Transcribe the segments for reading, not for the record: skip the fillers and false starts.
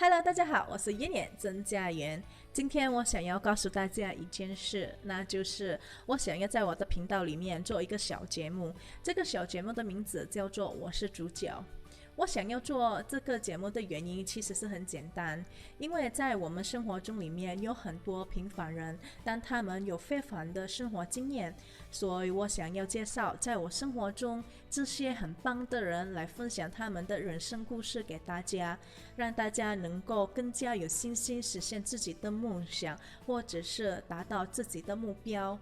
Hello，大家好，我是燕燕曾家媛。今天我想要告诉大家一件事，那就是我想要在我的频道里面做一个小节目。这个小节目的名字叫做《我是主角》。我想要做这个节目的原因其实是很简单，因为在我们生活中里面有很多平凡人，但他们有非凡的生活经验，所以我想要介绍在我生活中这些很棒的人来分享他们的人生故事给大家，让大家能够更加有信心实现自己的梦想，或者是达到自己的目标。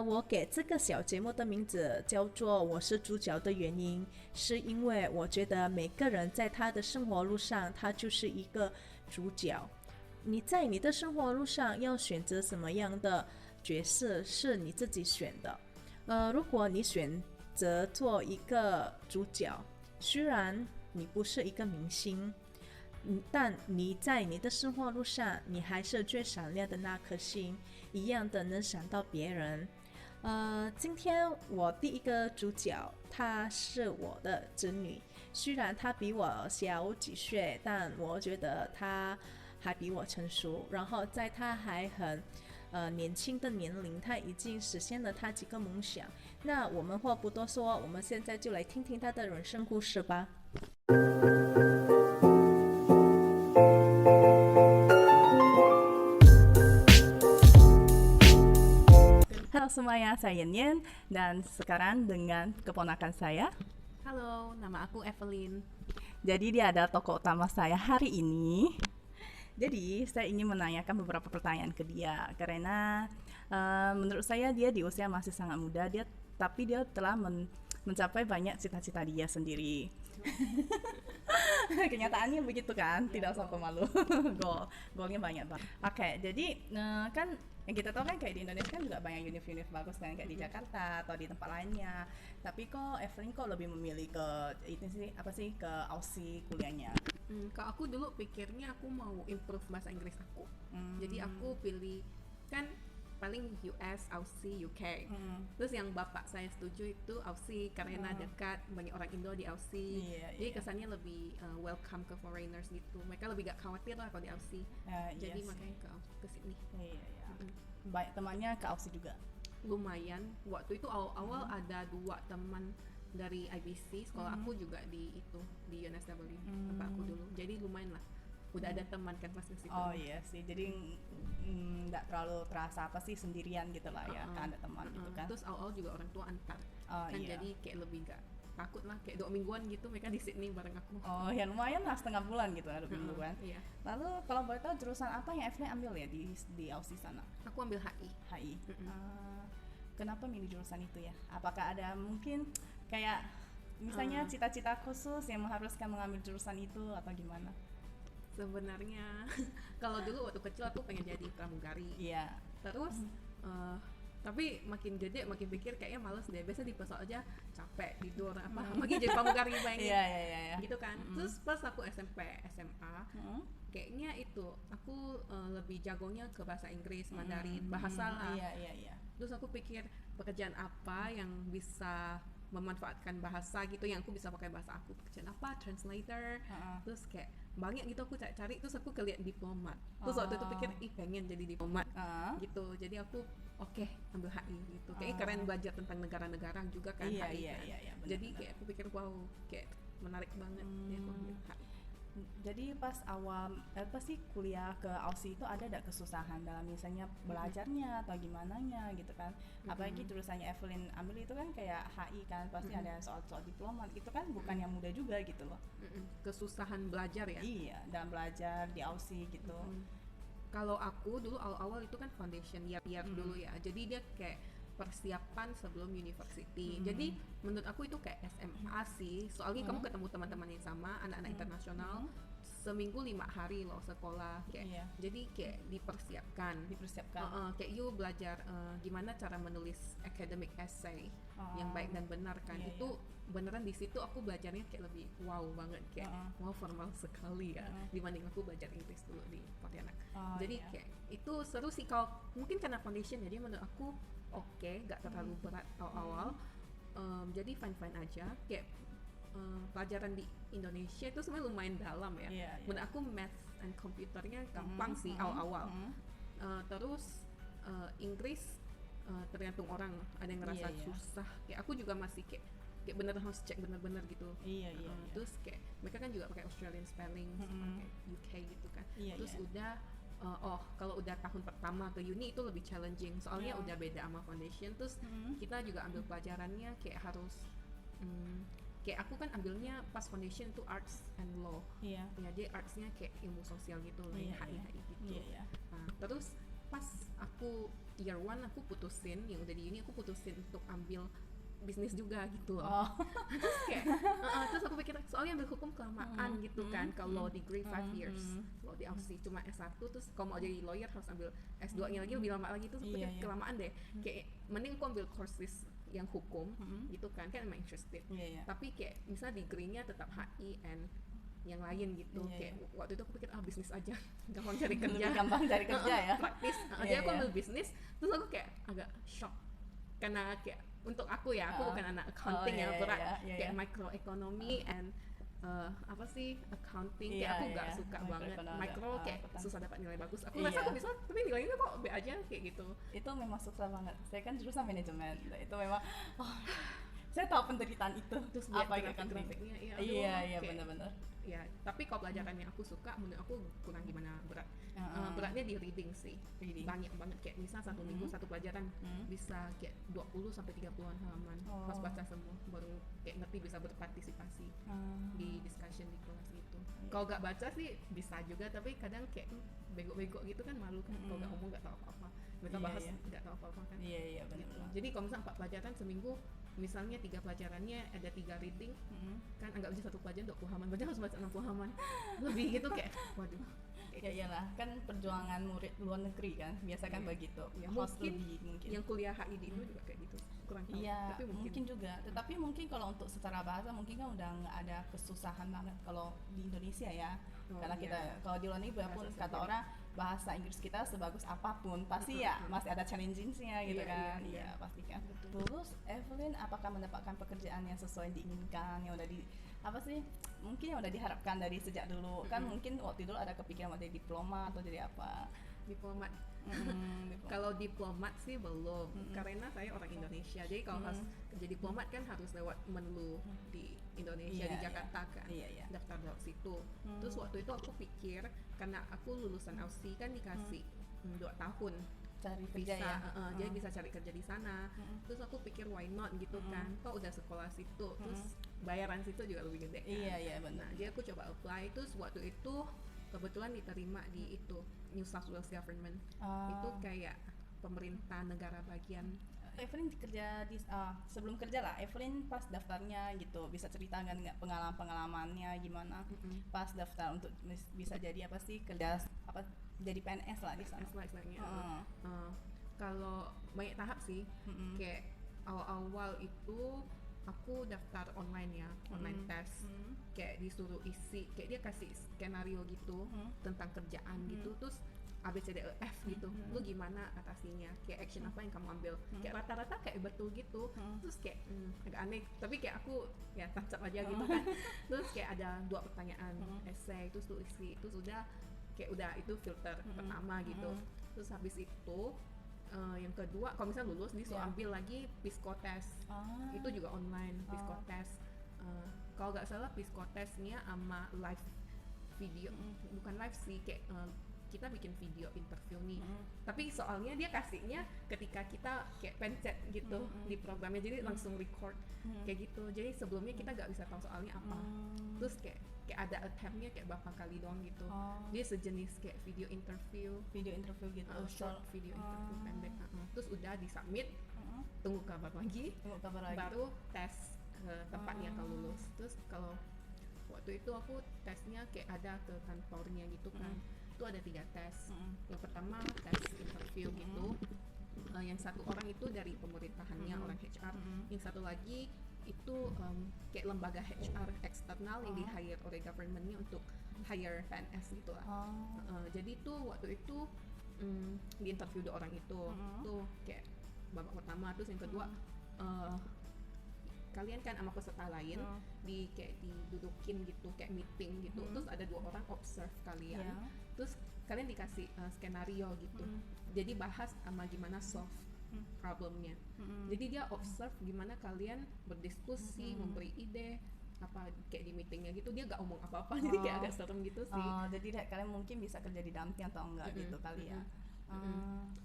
我给这个小节目的名字叫做“我是主角”的原因，是因为我觉得每个人在他的生活路上，他就是一个主角。你在你的生活路上要选择什么样的角色，是你自己选的。如果你选择做一个主角，虽然你不是一个明星，但你在你的生活路上，你还是最闪亮的那颗星，一样的能闪到别人。今天我第一个主角，她是我的侄女，虽然她比我小几岁，但我觉得她还比我成熟。然后在她还很年轻的年龄，她已经实现了她几个梦想。那我们话不多说，我们现在就来听听她的人生故事吧。Halo semuanya, saya Nien dan sekarang dengan keponakan saya. Halo, nama aku Evelyn. Jadi dia adalah tokoh utama saya hari ini. Jadi saya ingin menanyakan beberapa pertanyaan ke dia karena menurut saya dia di usia masih sangat muda, tapi dia telah mencapai banyak cita-cita dia sendiri. Kenyataannya begitu kan, tidak usah pemalu. Goalnya banyak banget. Oke, jadi kan yang kita tahu kan kayak di Indonesia kan juga banyak univ-univ bagus kan kayak di Jakarta atau di tempat lainnya. Tapi kok Evelyn kok lebih memilih ke itu sih apa sih ke Aussie kuliahnya? Kalau aku dulu pikirnya aku mau improve bahasa Inggris aku. Jadi aku pilih kan paling US, Aussie, UK. Terus yang bapak saya setuju itu Aussie karena dekat banyak orang Indo di Aussie. Jadi kesannya lebih welcome ke foreigners gitu. Mereka lebih gak khawatir lah kalau di Aussie. Jadi Iya makanya ke sini. Iya. Banyak temannya ke Aussie juga. Lumayan. Waktu itu awal-awal ada 2 teman dari IBC, sekolah aku juga di UNSW tempat aku dulu. Jadi lumayan lah. Udah ada teman kan pas ke situ. Oh iya sih, jadi nggak terlalu terasa apa sih sendirian gitu lah ya, kan ada teman gitu kan. Terus awal-awal juga orang tua antar. Kan Iya. jadi kayak lebih gak takut lah, kayak 2 mingguan gitu mereka di Sydney bareng aku. Oh ya lumayan lah setengah bulan gitu ada minggu kan. Iya. Lalu kalau boleh tahu jurusan apa yang Evelyn ambil ya di Aussie sana? Aku ambil HI. HI. Kenapa milih jurusan itu ya? Apakah ada mungkin kayak misalnya cita-cita khusus yang mengharuskan mengambil jurusan itu atau gimana? Sebenarnya kalau dulu waktu kecil aku pengen jadi pramugari. Iya. Terus tapi makin gede makin pikir kayaknya males deh. Biasa di pesawat aja capek tidur apa makin jadi pramugari bayangin. Iya. Gitu kan. Terus pas aku SMP SMA kayaknya itu aku lebih jagonya ke bahasa Inggris, Mandarin, bahasa lah. Iya. Terus aku pikir pekerjaan apa yang bisa memanfaatkan bahasa gitu, yang aku bisa pakai bahasa aku, pekerjaan apa, translator. Terus kayak banyak gitu aku cari, terus aku kelihat diplomat. Terus waktu itu pikir pengen jadi diplomat gitu. Jadi aku oke, ambil HI gitu. Kayaknya keren belajar tentang negara-negara juga kan. Iya, HI iya, kan. iya, benar, Jadi benar. kayak aku pikir wow, kayak menarik banget ya aku ambil HI. Jadi pas awal apa sih kuliah ke Aussie itu ada gak kesusahan dalam misalnya belajarnya atau gimana nya gitu kan? Apalagi jurusannya Evelyn ambil itu kan kayak HI kan, pasti ada soal-soal diplomat itu kan bukan yang mudah juga gitu loh. Kesusahan belajar ya. Iya, dalam belajar di Aussie gitu. Kalau aku dulu awal-awal itu kan foundation year dulu ya. Jadi dia kayak persiapan sebelum university. Jadi menurut aku itu kayak SMA sih. Soalnya kamu ketemu teman-teman yang sama, anak-anak internasional. Seminggu 5 hari loh sekolah kayak. Iya. Jadi kayak dipersiapkan. Kayak you belajar gimana cara menulis academic essay yang baik dan benar kan. Iya, itu beneran di situ aku belajarnya kayak lebih wow banget, kayak wow formal sekali ya dibanding aku belajar Inggris dulu di Pontianak. Jadi kayak itu seru sih. Kalau mungkin karena foundation jadi menurut aku oke, gak terlalu berat awal-awal. Jadi fine aja. Kayak pelajaran di Indonesia itu sebenarnya lumayan dalam ya. Menurut aku math and komputernya gampang sih awal-awal. Terus Inggris tergantung orang, ada yang ngerasa susah. Kayak aku juga masih kayak bener harus cek bener-bener gitu. Terus kayak mereka kan juga pakai Australian spelling, pakai UK gitu kan. Terus udah kalau udah tahun pertama ke uni itu lebih challenging soalnya udah beda sama foundation. Terus kita juga ambil pelajarannya kayak harus kayak aku kan ambilnya pas foundation itu arts and law. Ya jadi artsnya kayak ilmu sosial gitu, HI gitu. Nah, terus pas aku year 1 aku putusin, yang udah di uni aku putusin untuk ambil bisnis juga gitu loh. Terus kayak terus aku pikir soalnya ambil hukum kelamaan gitu kan, kalau degree 5 years kalau di Aussie cuma S1, terus kalau mau jadi lawyer harus ambil S2-nya lagi lebih lama lagi, terus aku pikir kelamaan deh. Kayak mending aku ambil courses yang hukum gitu kan emang interested. Tapi kayak misalnya degree-nya tetap HI and yang lain gitu. Kayak waktu itu aku pikir bisnis aja gampang cari kerja. Lebih gampang cari kerja ya. Praktis. Jadi aku ambil bisnis, terus aku kayak agak shock karena kayak untuk aku ya, aku bukan anak accounting ya, berat kayak microeconomy and apa sih accounting, kayak aku gak suka banget micro, kayak susah dapat nilai bagus. Aku rasa aku bisa, tapi nilainya kok B aja kayak gitu. Itu memang susah banget. Saya kan jurusan manajemen, itu memang saya tahu penderitaan itu. Terus apa grafiknya, iya benar-benar. Ya, tapi kalau pelajaran yang aku suka, menurut aku kurang gimana berat. Beratnya di reading sih, banyak banget. Kayak misal satu minggu satu pelajaran bisa kayak 20 sampai 30-an halaman. Pas baca semua, baru kayak ngerti, bisa berpartisipasi di discussion di kelas gitu. Kalau gak baca sih bisa juga, tapi kadang kayak bego-bego gitu kan, malu kan. Kalau gak ngomong gak tahu apa-apa, mereka bahas gak tahu apa-apa kan. Iya benar. Gitu. Jadi kalau misalnya 4 pelajaran seminggu, misalnya 3 pelajarannya ada 3 reading, kan anggap aja satu pelajaran 20 halaman, berarti harus baca 60 halaman lebih gitu, kayak waduh. Ya iyalah, kan perjuangan murid luar negeri kan, biasa kan begitu. Mungkin yang kuliah HI di Indo juga kayak gitu, kurang tahu. Iya, tapi mungkin juga. Tetapi mungkin kalau untuk secara bahasa mungkin kan udah nggak ada kesusahan banget kalau di Indonesia ya. Karena kita kalau di luar negeri pun kata orang bahasa Inggris kita sebagus apapun pasti ya masih ada challenging-nya gitu kan. Iya, pasti kan. Terus Evelyn apakah mendapatkan pekerjaan yang sesuai diinginkan, yang udah apa sih, mungkin yang udah diharapkan dari sejak dulu kan? Mungkin waktu dulu ada kepikiran mau jadi diplomat atau jadi apa? Diplomat. Kalau diplomat sih belum, karena saya orang Indonesia. Jadi kalau harus kerja diplomat kan harus lewat Menlu di Indonesia, di Jakarta kan, daftar lewat situ. Terus waktu itu aku pikir, karena aku lulusan Aussie kan dikasih 2 tahun cari kerja bisa, ya. jadi bisa cari kerja di sana. Terus aku pikir why not gitu kan, kok udah sekolah situ, terus bayaran situ juga lebih gede kan. Iya benar. Nah, jadi aku coba apply, terus waktu itu kebetulan diterima di itu New South Wales Government. Itu kayak pemerintah negara bagian. Evelyn kerja di sebelum kerja lah, Evelyn pas daftarnya gitu bisa ceritakan nggak pengalamannya gimana pas daftar untuk bisa jadi apa sih, kerja apa, jadi PNS lah di sana. Kalau banyak tahap sih, kayak awal-awal itu aku daftar online ya, online test. Kayak disuruh isi, kayak dia kasih skenario gitu tentang kerjaan gitu, terus ABCDEF gitu. Lu gimana atasinya? Kayak action apa yang kamu ambil? Kayak rata-rata kayak betul gitu. Terus kayak agak aneh, tapi kayak aku ya tancap aja gitu kan. Terus kayak ada 2 pertanyaan essay, terus lu isi, terus udah kayak udah itu filter pertama gitu. Terus habis itu yang kedua, kalau misalnya lulus disuruh ambil lagi psikotest. Itu juga online psikotest. Kalau nggak salah psikotestnya sama live video, bukan live sih, kayak kita bikin video interview nih, tapi soalnya dia kasihnya ketika kita kayak pencet gitu di programnya, jadi langsung record kayak gitu. Jadi sebelumnya kita nggak bisa tahu soalnya apa. Terus kayak ada attemptnya kayak berapa kali doang gitu. Dia sejenis kayak video interview gitu, short video interview pendek. Terus udah disubmit, tunggu kabar lagi, baru tes ke tempatnya kalau lulus. Terus kalau waktu itu aku tesnya kayak ada ke kantornya gitu kan. Itu ada 3 tes. Yang pertama tes interview gitu. Yang satu orang itu dari pemerintahannya, orang HR. Yang satu lagi itu kayak lembaga HR eksternal yang di-hire oleh government-nya untuk hire PNS gitu lah. Jadi tuh waktu itu di interview 2 orang itu. Tuh kayak babak pertama, terus yang kedua kalian kan sama peserta lain kayak didudukin gitu, kayak meeting gitu, terus ada 2 orang observe kalian, terus kalian dikasih skenario gitu, jadi bahas sama gimana solve problemnya. Jadi dia observe gimana kalian berdiskusi, memberi ide apa kayak di meetingnya gitu, dia gak omong apa-apa, jadi kayak agak serem gitu sih. Jadi kalian mungkin bisa kerja di damping atau enggak gitu kali ya.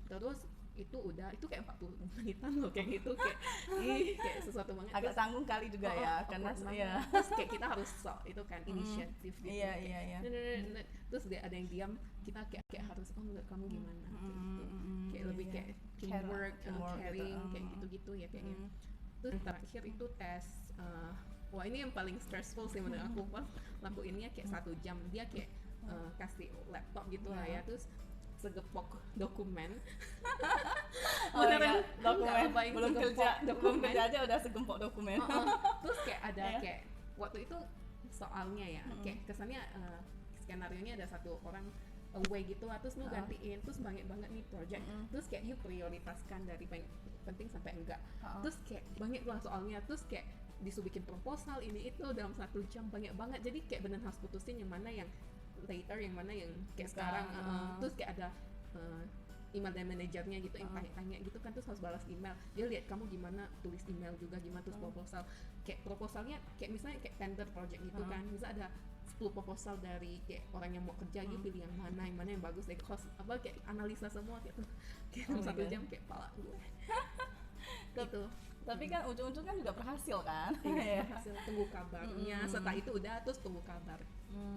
Terus itu kayak 40 menitan loh kayak gitu, kayak sesuatu banget. Agak tanggung kali juga ya, karena terus kayak kita harus itu kan inisiatif gitu. Iya. Terus ada yang diam, kita kayak harus menurut kamu gimana? Kayak lebih kayak teamwork, caring gitu. kayak gitu-gitu ya kayaknya. Terus terakhir itu tes. Wah ini yang paling stressful sih menurut aku, pas lakuinnya kayak 1 jam, dia kayak kasih laptop gitu lah ya, terus segepok dokumen. Beneran dokumen belum kerja aja udah segempok dokumen. Terus kayak ada kayak waktu itu soalnya ya, kayak kesannya skenario-nya ada 1 orang away gitu lah, terus lu gantiin, terus banyak banget nih project, terus kayak you prioritaskan dari penting sampai enggak, terus kayak banyak lah soalnya, terus kayak disuruh bikin proposal ini itu dalam 1 jam, banyak banget, jadi kayak bener harus putusin yang mana yang later, yang mana yang kayak sekarang. Terus kayak ada email dari manajernya gitu yang tanya-tanya gitu kan, terus harus balas email, dia lihat kamu gimana tulis email juga gimana, terus proposal, kayak proposalnya kayak misalnya kayak tender project gitu kan, bisa ada 10 proposal dari kayak orang yang mau kerja, you pilih yang mana yang bagus, like cost apa, kayak analisa semua gitu, kayak 1 jam kayak pala gue. Gitu. Tapi kan ujung-ujung kan juga berhasil kan. Hasil tunggu kabarnya. Setelah itu udah, terus tunggu kabar.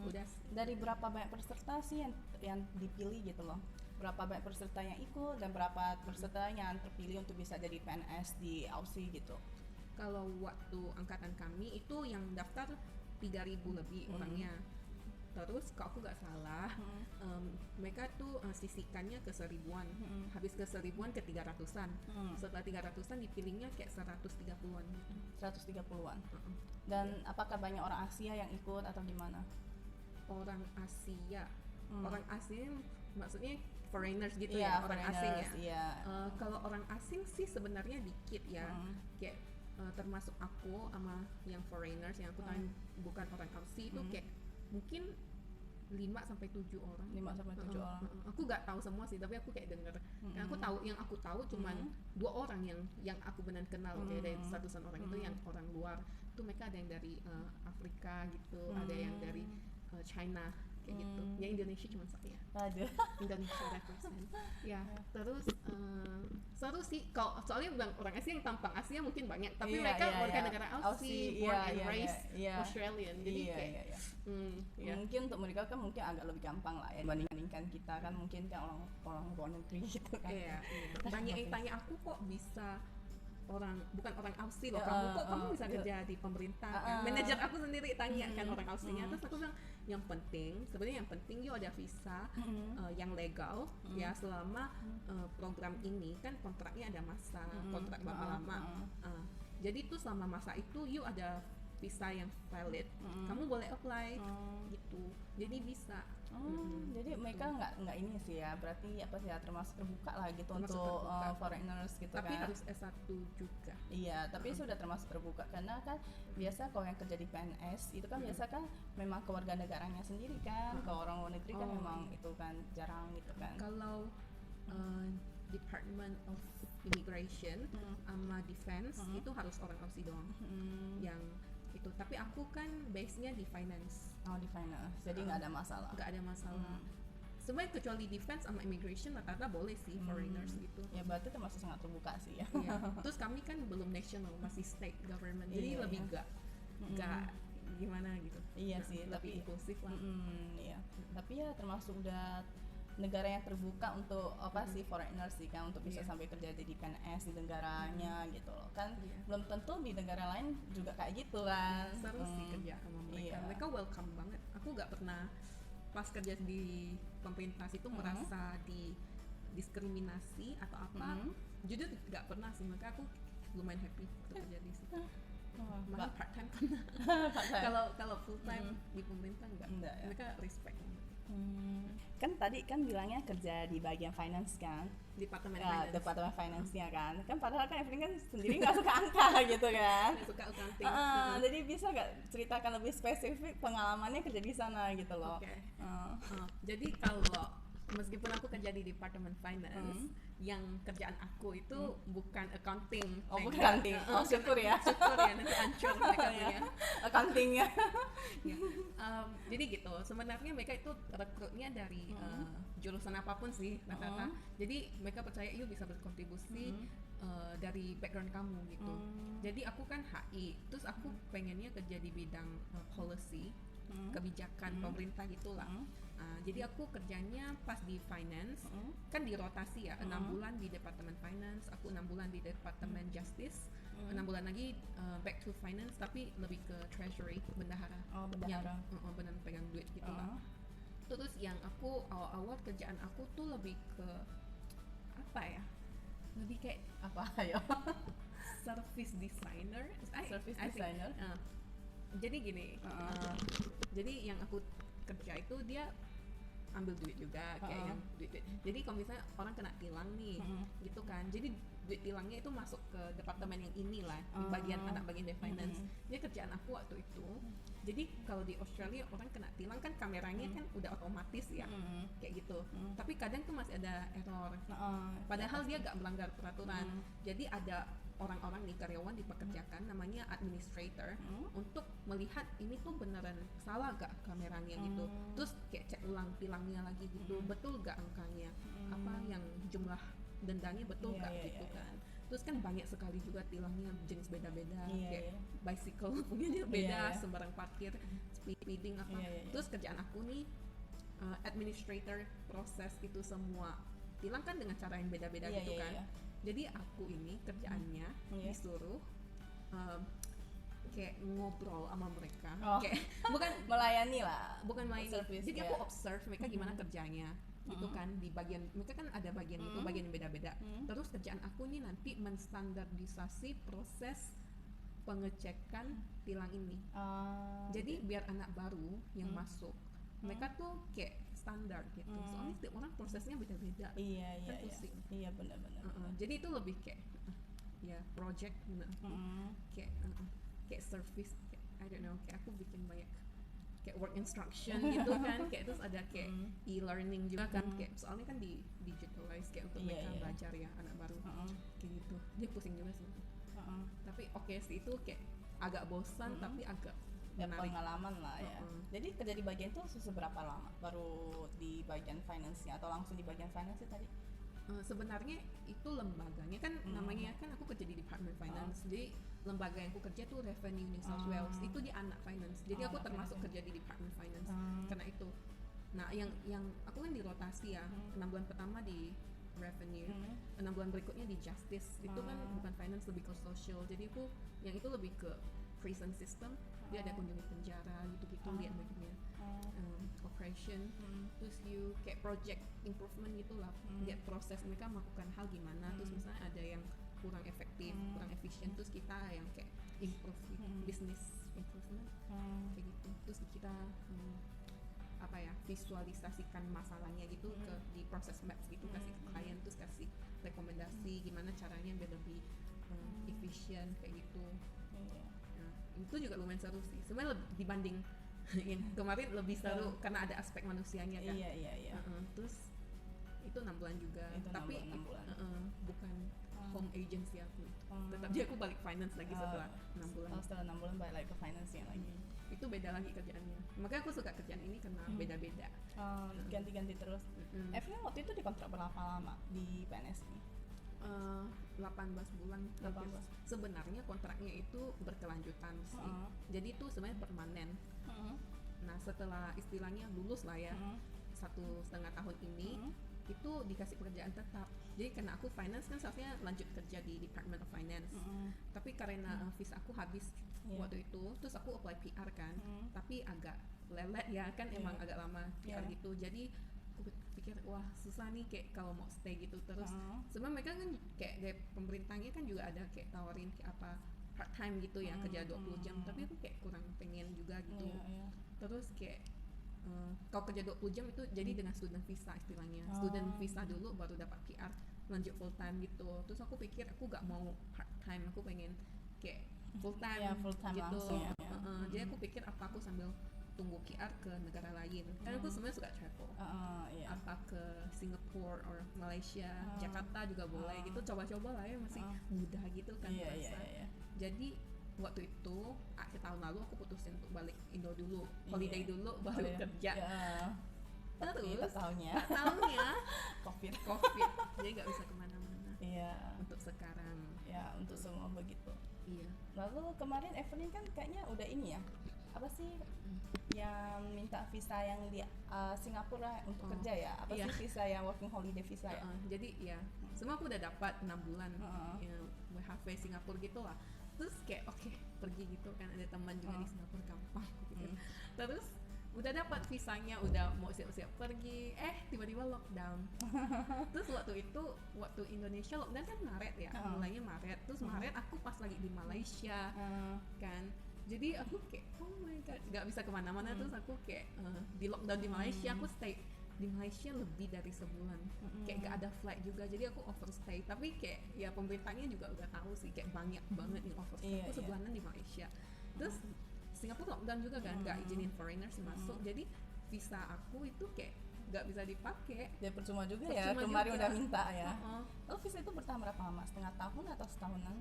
Udah. Dari berapa banyak peserta sih yang dipilih gitu loh? Berapa banyak peserta yang ikut dan berapa peserta yang terpilih untuk bisa jadi PNS di Aussie gitu? Kalau waktu angkatan kami itu yang daftar 3.000 lebih orangnya. Terus kalau aku nggak salah, mereka tuh sisihkannya ke 1.000-an, habis ke 1.000-an ke 300-an. Setelah 300-an dipilihnya kayak 130-an gitu. 130-an. Dan apakah banyak orang Asia yang ikut atau gimana? Orang Asia maksudnya foreigners gitu ya, orang asing ya. Iya. Kalau orang asing sih sebenarnya dikit ya, kayak termasuk aku sama yang foreigners yang aku tahu bukan orang Aussie itu kayak mungkin 5-7 orang. 5-7 orang. Aku nggak tahu semua sih, tapi aku kayak denger. Yang aku tahu cuman 2 orang yang aku benar kenal dari 100-an orang itu yang orang luar. Itu mereka ada yang dari Afrika gitu, ada yang dari China kayak gitu. Yang Indonesia cuma saya. Aduh. Indonesia represent. Ya, terus seru sih. Kalau soalnya orang Asia yang tampang Asia mungkin banyak, tapi mereka warga negara Aussie, born and raised Australian. Jadi kayak mungkin untuk mereka kan mungkin agak lebih gampang lah ya dibandingkan kita kan, mungkin kan orang luar negeri gitu kan. Iya. Banyak yang tanya aku kok bisa bukan orang Aussie loh, kamu bisa kerja di pemerintah kan? Manajer aku sendiri tanya kan orang Aussie-nya, terus aku bilang yang penting you ada visa yang legal ya, selama program ini kan kontraknya ada masa, kontrak berapa lama, jadi tuh selama masa itu you ada visa yang valid, kamu boleh apply gitu, jadi bisa. Jadi mereka nggak ini sih ya, berarti apa sih ya, termasuk terbuka lah gitu untuk foreigners gitu. Tapi kan harus S1 juga. Iya, tapi sudah termasuk terbuka karena kan biasa kalau yang kerja di PNS itu kan biasa kan memang kewarganegaranya sendiri kan. Kalau orang luar negeri kan memang itu kan jarang gitu kan. Kalau Department of Immigration sama Defense itu harus orang Aussie doang yang itu, tapi aku kan base-nya di finance. Di finance, jadi nggak ada masalah. Nggak ada masalah. Sebenarnya kecuali defense sama immigration rata-rata boleh sih foreigners gitu. Ya berarti termasuk sangat terbuka sih ya. Iya. Terus kami kan belum national, masih state government, jadi lebih nggak gimana gitu. Iya sih, lebih tapi inklusif lah. Iya. Tapi ya termasuk udah negara yang terbuka untuk apa sih foreigners sih kan, untuk bisa sampai kerja di PNS di negaranya gitu loh kan. Belum tentu di negara lain juga kayak gitu kan. Seru sih kerja sama mereka. Mereka welcome banget. Aku nggak pernah pas kerja di pemerintah itu merasa diskriminasi atau apa. Jujur nggak pernah sih, maka aku lumayan happy untuk kerja di situ. Malah part time karena kalau full time di pemerintah enggak ya. Mereka respect. Kan tadi kan bilangnya kerja di bagian finance kan, Departemen ya, Finance. departemen finance-nya kan padahal kan Evelyn kan sendiri nggak suka angka gitu kan. Saya suka accounting. Jadi bisa nggak ceritakan lebih spesifik pengalamannya kerja di sana gitu loh. Oke. Jadi kalau meskipun aku kerja di Departemen Finance, yang kerjaan aku itu bukan accounting. Oh, bukan Enggak. accounting. Oh, syukur ya. Syukur ya, nanti hancur mereka punya. Accountingnya. Ya. Jadi gitu, sebenarnya mereka itu rekrutnya dari jurusan apapun sih rata-rata. Jadi mereka percaya you bisa berkontribusi dari background kamu gitu. Jadi aku kan HI, terus aku pengennya kerja di bidang policy, kebijakan pemerintah gitulah. Jadi aku kerjanya pas di finance, kan di rotasi ya, 6 bulan di departemen finance, aku 6 bulan di departemen justice, 6 bulan lagi back to finance tapi lebih ke treasury, bendahara. Oh, bendahara. Yang benar pegang duit gitu lah. Terus yang aku awal-awal kerjaan aku tuh lebih ke apa ya? Lebih kayak Apa ayo? service designer. Service I think, designer. Jadi gini, jadi yang aku kerja itu dia ambil duit juga kayak yang duit. Jadi kalau misalnya orang kena tilang nih, gitu kan. Jadi duit tilangnya itu masuk ke departemen yang inilah, di bagian anak bagian finance. Jadi kerjaan aku waktu itu. Jadi kalau di Australia orang kena tilang kan kameranya kan udah otomatis ya, kayak gitu. Tapi kadang tuh masih ada error. Padahal dia gak melanggar peraturan. Jadi ada orang-orang nih karyawan dipekerjakan namanya administrator untuk melihat ini tuh beneran salah gak kameranya gitu, terus kayak cek ulang tilangnya lagi gitu, betul gak angkanya, apa yang jumlah dendanya betul gak gitu kan. Terus kan banyak sekali juga tilangnya jenis beda-beda, kayak bicycle punya dia beda, sembarang parkir, speeding apa. Terus kerjaan aku nih administrator proses itu semua tilang kan dengan cara yang beda-beda gitu kan. Jadi aku ini kerjaannya disuruh kayak ngobrol sama mereka, kayak bukan melayani lah, bukan main. Service, Jadi aku observe mereka gimana kerjanya, gitu kan. Di bagian mereka kan ada bagian itu bagian yang beda-beda. Terus kerjaan aku nih nanti menstandardisasi proses pengecekan tilang ini. Jadi biar anak baru yang masuk, mereka tuh kayak standar gitu. Soalnya setiap orang prosesnya beda-beda. Kan pusing. Iya benar-benar. Jadi itu lebih kayak ya project kayak service, kayak, I don't know, kayak aku bikin banyak kayak work instruction gitu kan, kayak terus ada kayak e-learning juga kan, kayak soalnya kan di digitalize kayak untuk mereka belajar ya anak baru, kayak gitu. Dia pusing juga sih. Tapi oke sih, itu kayak agak bosan tapi agak menarik. Pengalaman lah ya. Jadi kerja di bagian itu seberapa lama baru di bagian finance-nya atau langsung di bagian finance tadi? Sebenarnya itu lembaganya kan namanya kan aku kerja di Department Finance. Jadi lembaga yang aku kerja tuh Revenue New South Wales, itu di anak finance. Jadi aku termasuk kerja di Department Finance karena itu. Nah, yang aku kan di rotasi ya. 6 bulan pertama di Revenue, 6 bulan berikutnya di Justice. Itu kan bukan finance, lebih ke social. Jadi aku yang itu lebih ke prison system. Dia ada kunjungi penjara gitu-gitu, lihat bagiannya operation, terus you kayak project improvement gitulah, lihat proses mereka melakukan hal gimana, terus misalnya ada yang kurang efektif, kurang efisien, terus kita yang kayak improve gitu, business improvement, kayak gitu. Terus kita apa ya, visualisasikan masalahnya gitu ke di proses maps gitu, kasih ke klien, terus kasih rekomendasi gimana caranya biar lebih efisien kayak gitu. Itu juga lumayan seru sih sebenarnya, dibanding yang kemarin lebih seru karena ada aspek manusianya kan. Terus itu 6 bulan juga, Itu tapi 6 bulan. bukan home agency aku itu. Tetap dia aku balik finance lagi setelah 6 bulan. Setelah 6 bulan balik lagi ke finance-nya lagi. Itu beda lagi kerjaannya, makanya aku suka kerjaan ini karena beda-beda. Ganti-ganti terus. Evelyn waktu itu dikontrak berapa lama di PNS ini? 18 bulan. 18. Sebenarnya kontraknya itu berkelanjutan sih. Jadi itu sebenarnya permanen. Nah, setelah istilahnya lulus lah ya, 1,5 tahun ini, itu dikasih pekerjaan tetap. Jadi karena aku finance kan seharusnya lanjut kerja di Department of Finance. Tapi karena visa aku habis waktu itu, terus aku apply PR kan. Tapi agak lelet ya kan, emang agak lama PR gitu. Jadi aku pikir wah susah nih kayak kalau mau stay gitu terus. Sebenarnya mereka kan kayak dari pemerintahnya kan juga ada kayak tawarin kayak apa part time gitu ya, kerja 20 jam, tapi aku kayak kurang pengen juga gitu. Terus kayak kalau kerja 20 jam itu jadi dengan student visa istilahnya. Student visa dulu baru dapat PR lanjut full time gitu. Terus aku pikir aku gak mau part time, aku pengen kayak full time, full time gitu. langsung ya. Jadi aku pikir apa aku sambil tunggu PR ke negara lain. Karena aku sebenarnya suka travel. Apa ke Singapura or Malaysia, Jakarta juga boleh gitu. Coba-coba lah ya, masih muda gitu kan merasa. Jadi waktu itu akhir tahun lalu aku putusin untuk balik Indo dulu, holiday dulu baru kerja. Terus tahunnya COVID jadi nggak bisa kemana-mana. Untuk sekarang untuk semua begitu. Lalu kemarin Evelyn kan kayaknya udah ini ya, apa sih yang minta visa yang di Singapura untuk kerja ya, apa sih visa yang working holiday visa ya? Jadi semua aku udah dapat 6 bulan WHV Singapura gitu lah. Terus kayak oke, pergi gitu kan, ada teman juga di Singapura, gampang gitu. Terus udah dapat visanya, udah mau siap-siap pergi, tiba-tiba lockdown. Terus waktu Indonesia lockdown kan Maret ya, mulainya Maret. Terus Maret aku pas lagi di Malaysia kan, jadi aku kayak oh my god, nggak bisa kemana-mana. Terus aku kayak di lockdown di Malaysia, aku stay di Malaysia lebih dari sebulan, kayak gak ada flight juga, jadi aku overstay. Tapi kayak ya pemerintahnya juga udah tahu sih, kayak banyak banget yang overstay. Aku sebulanan di Malaysia. Terus Singapura lockdown juga kan, gak izinin foreigners masuk, jadi visa aku itu kayak gak bisa dipakai. Ya percuma juga ya, kemarin udah minta ya. Lalu visa itu bertahan berapa lama? Setengah tahun atau setahunan?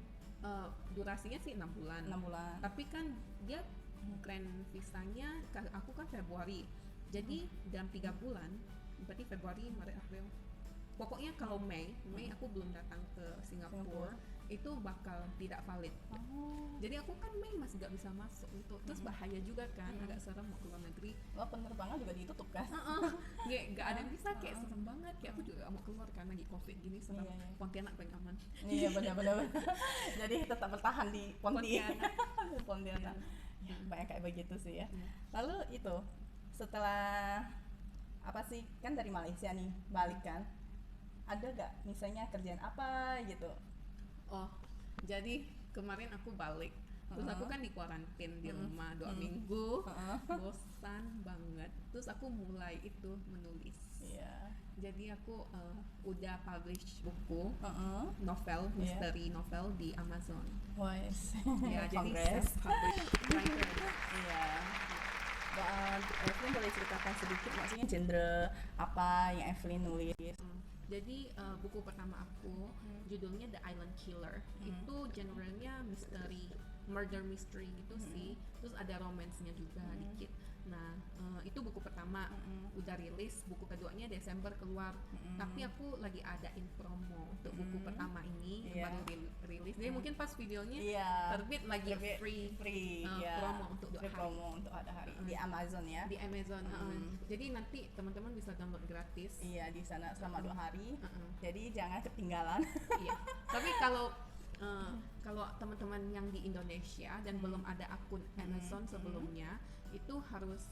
Durasinya sih 6 bulan. 6 bulan. Tapi kan dia grand visanya, aku kan Februari. Jadi dalam 3 bulan, berarti Februari, Maret, April. Pokoknya kalau Mei aku belum datang ke Singapura, itu bakal tidak valid. Jadi aku kan Mei masih gak bisa masuk itu. Terus bahaya juga kan, agak serem mau keluar negeri. Penerbangan juga ditutup kan? Gak ada yang bisa, kayak serem banget. Kayak aku juga gak mau keluar karena lagi COVID gini, serem. Pontianak paling aman. Iya benar-benar. Jadi tetap bertahan di Pontianak. Banyak kayak begitu sih ya. Lalu itu setelah apa sih, kan dari Malaysia nih balik kan, ada gak misalnya kerjaan apa gitu? Jadi kemarin aku balik, terus aku kan di kuarantin di rumah 2 minggu, bosan banget. Terus aku mulai itu menulis. Jadi aku udah publish buku novel, misteri novel di Amazon. Jadi self-publish writer. Evelyn boleh ceritakan sedikit maksudnya genre apa yang Evelyn nulis? Jadi buku pertama aku judulnya The Island Killer. Itu genrenya misteri, murder mystery gitu sih. Terus ada romansnya juga dikit. Nah itu buku pertama udah rilis, buku keduanya Desember keluar. Tapi aku lagi adain promo untuk buku pertama ini yang baru rilis. Jadi mungkin pas videonya terbit lagi free promo untuk 2 hari. Promo untuk ada hari di Amazon ya. Di Amazon. Jadi nanti teman-teman bisa download gratis. Di sana selama 2 hari. Jadi jangan ketinggalan. Tapi kalau teman-teman yang di Indonesia dan belum ada akun Amazon sebelumnya, itu harus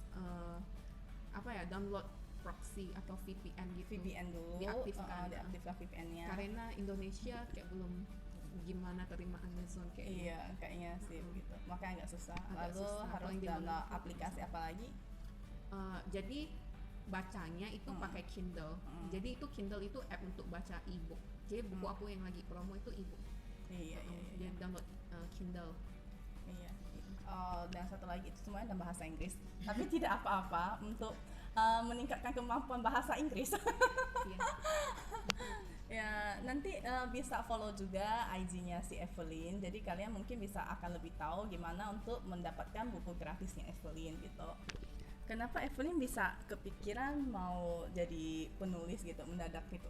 download proxy atau VPN gitu. VPN dulu. Diaktifkan VPN-nya. Karena Indonesia kayak belum gimana terima Amazon kayaknya. Kayaknya sih begitu. Makanya agak susah. Lalu harus download aplikasi apa lagi? Jadi bacanya itu pakai Kindle. Jadi itu Kindle itu app untuk baca e-book. Jadi buku aku yang lagi promo itu e-book. Dia download Kindle. Dan satu lagi itu semuanya dalam bahasa Inggris. Tapi tidak apa-apa untuk meningkatkan kemampuan bahasa Inggris. Nanti bisa follow juga IG-nya si Evelyn. Jadi kalian mungkin bisa akan lebih tahu gimana untuk mendapatkan buku gratisnya Evelyn gitu. Kenapa Evelyn bisa kepikiran mau jadi penulis gitu mendadak gitu?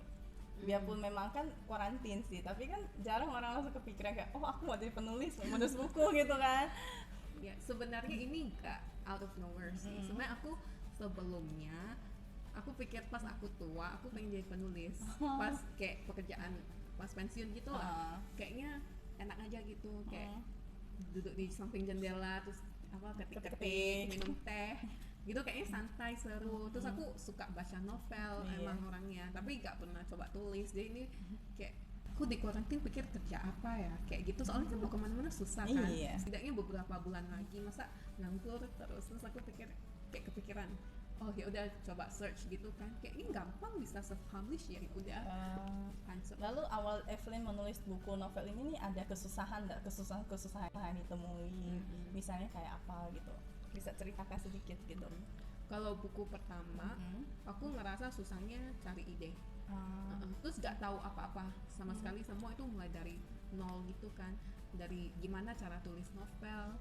Biarpun memang kan kuarantin sih, tapi kan jarang orang langsung kepikiran kayak aku mau jadi penulis, mau menulis buku gitu kan. Sebenarnya ini gak out of nowhere sih. Sebenarnya aku sebelumnya aku pikir pas aku tua aku pengen jadi penulis. Pas kayak pekerjaan pas pensiun gitu lah. Kayaknya enak aja gitu, kayak duduk di samping jendela terus ketik-ketik, minum teh gitu, kayaknya santai, seru. Terus aku suka baca novel emang orangnya, tapi gak pernah coba tulis. Jadi ini kayak aku di kuarantin pikir kerja apa ya kayak gitu, soalnya kan mau kemana-mana susah kan. Setidaknya beberapa bulan lagi masa nganggur terus aku pikir kayak kepikiran oh ya udah coba search gitu kan, kayaknya gampang bisa self publish ya udah kan. Lalu awal Evelyn menulis buku novel ini nih ada kesusahan nggak, kesusahan yang ditemui, misalnya kayak apa gitu, bisa ceritakan sedikit gitu. Kalau buku pertama aku ngerasa susahnya cari ide. Terus gak tahu apa-apa sama sekali, semua itu mulai dari nol gitu kan, dari gimana cara tulis novel,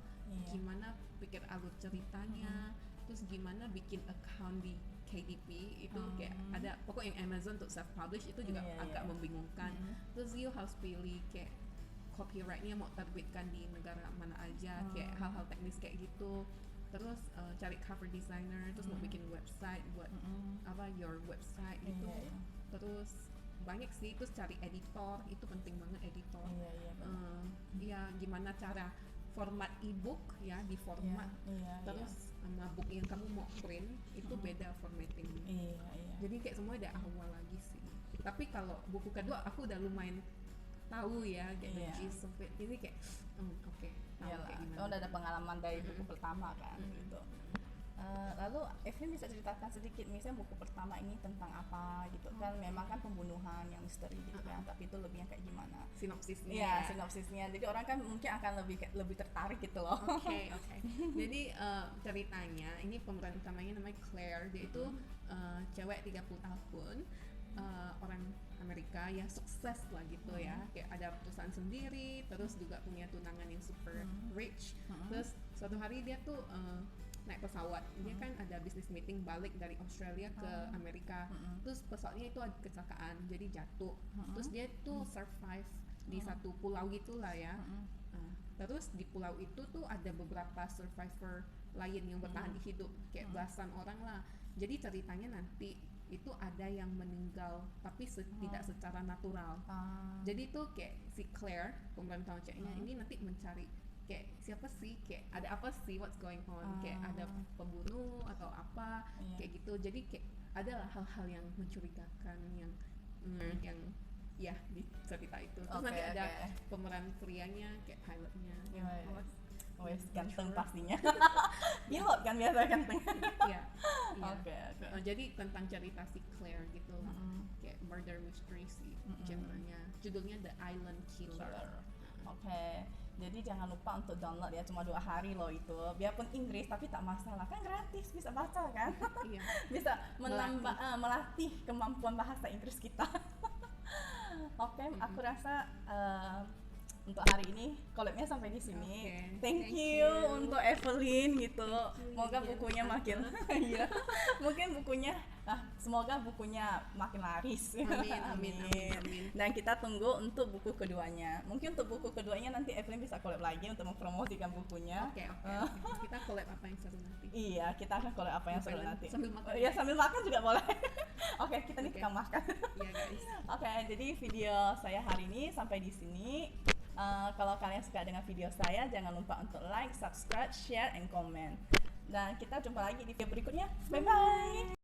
gimana pikir alur ceritanya, terus gimana bikin account di KDP itu kayak ada pokoknya yang Amazon untuk self publish itu juga agak membingungkan. Terus you harus pilih kayak copyrightnya mau terbitkan di negara mana aja, kayak hal-hal teknis kayak gitu. Terus cari cover designer, terus mau bikin website buat apa your website gitu. Terus banyak sih, terus cari editor, itu penting banget editor. Ya gimana cara format ebook ya, di format. Terus sama book yang kamu mau print itu beda formattingnya. Jadi kayak semua ada awal lagi sih. Tapi kalau buku kedua aku udah lumayan tahu ya kayak the gist of it. Jadi kayak oke, tahu kayak gimana. Udah ada pengalaman dari buku pertama kan gitu. Lalu Evelyn bisa ceritakan sedikit misalnya buku pertama ini tentang apa gitu kan, memang kan pembunuhan yang misteri gitu kan, tapi itu lebihnya kayak gimana sinopsisnya. Iya, sinopsisnya, jadi orang kan mungkin akan lebih tertarik gitu loh. Oke. Jadi ceritanya ini pemeran utamanya namanya Claire, dia itu cewek 30 tahun, orang Amerika ya, sukses lah gitu ya, kayak ada perusahaan sendiri, terus juga punya tunangan yang super rich. Terus suatu hari dia tuh naik pesawat, dia kan ada business meeting balik dari Australia ke Amerika. Terus pesawatnya itu ada kecelakaan, jadi jatuh. Terus dia tuh survive di satu pulau gitulah ya. Terus di pulau itu tuh ada beberapa survivor lain yang bertahan hidup, kayak belasan orang lah. Jadi ceritanya nanti itu ada yang meninggal tapi tidak secara natural. Jadi tuh kayak si Claire, pemeran utama ceweknya ini nanti mencari kayak siapa sih, kayak ada apa sih, what's going on, kayak ada pembunuh atau apa kayak gitu. Jadi kayak adalah hal-hal yang mencurigakan yang ya di cerita itu. Terus nanti ada pemeran prianya kayak pilotnya yang ganteng pastinya. Pilot kan biasa ganteng. Iya. Jadi tentang cerita si Claire gitu, kayak murder mystery sih genrenya. Judulnya The Island Killer. Jadi jangan lupa untuk download ya, cuma 2 hari loh itu. Biarpun Inggris tapi tak masalah, kan gratis, bisa baca kan. Bisa melatih kemampuan bahasa Inggris kita. Aku rasa untuk hari ini collab-nya sampai di sini. Thank you untuk Evelyn gitu. Semoga bukunya makin mungkin bukunya semoga bukunya makin laris. Amin. Dan kita tunggu untuk buku keduanya. Mungkin untuk buku keduanya nanti Evelyn bisa collab lagi untuk mempromosikan bukunya. Kita collab apa yang seru nanti? Iya, kita akan collab apa yang seru nanti. Sambil makan. Ya, sambil makan juga boleh. Kita nih tukang makan. Iya guys. Jadi video saya hari ini sampai di sini. Kalau kalian suka dengan video saya, jangan lupa untuk like, subscribe, share, and comment. Dan kita jumpa lagi di video berikutnya. Bye bye.